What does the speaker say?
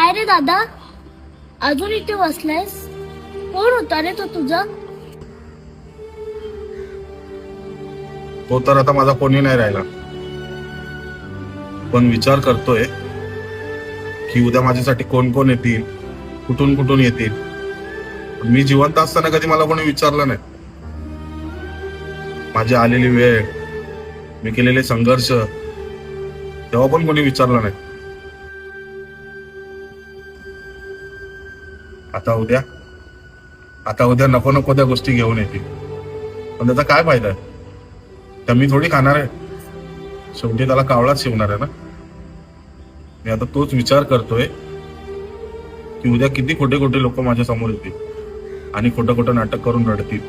काय रे दादा, अजून इथे बसलायस? कोण होता रे तो तुझा? तो तर आता माझा कोणी नाही राहिला, पण विचार करतोय की उद्या माझ्यासाठी कोण कोण येतील, कुठून कुठून येतील. पण मी जिवंत असताना कधी मला कोणी विचारलं नाही. माझी आलेली वेळ, मी केलेले संघर्ष तेव्हा पण कोणी विचारलं नाही. आता उद्या नको नको त्या गोष्टी घेऊन येतील, पण त्याचा काय फायदा आहे? त्या मी थोडी खाणार आहे. शेवटी त्याला कावळाच शिवणार आहे ना. मी आता तोच विचार करतोय की उद्या किती खोटे खोटे लोक माझ्या समोर येतील आणि खोटं खोटं नाटक करून रडतील.